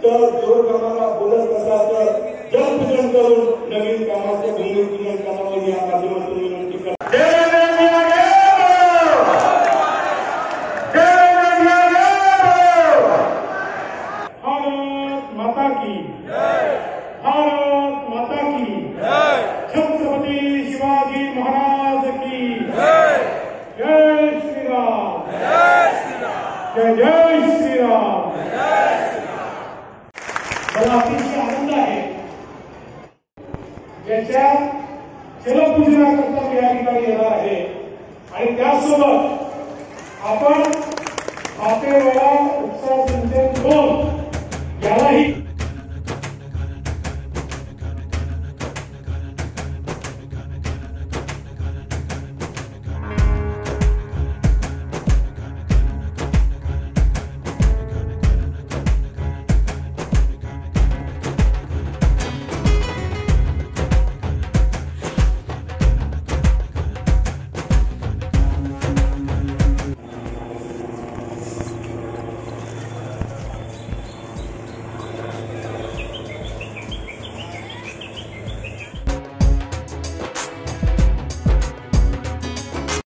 तर जोर कामाला बोलत असाल तर जलपूजन करून नवीन कामाचे भूमिपूजन करावं या माध्यमातून विनंती करतो। भारत माता की जय, भारत माता की जय, छत्रपती शिवाजी महाराज की जय, जय श्री राम, जय श्री राम, जय जय श्री राम, जय श्री राम। मला अतिशय आनंद आहे ज्याच्या जलपूजनाकरता मी या ठिकाणी येणार आहे आणि त्यासोबत आपण हातेवाला उपसा सिंचन 2 यालाही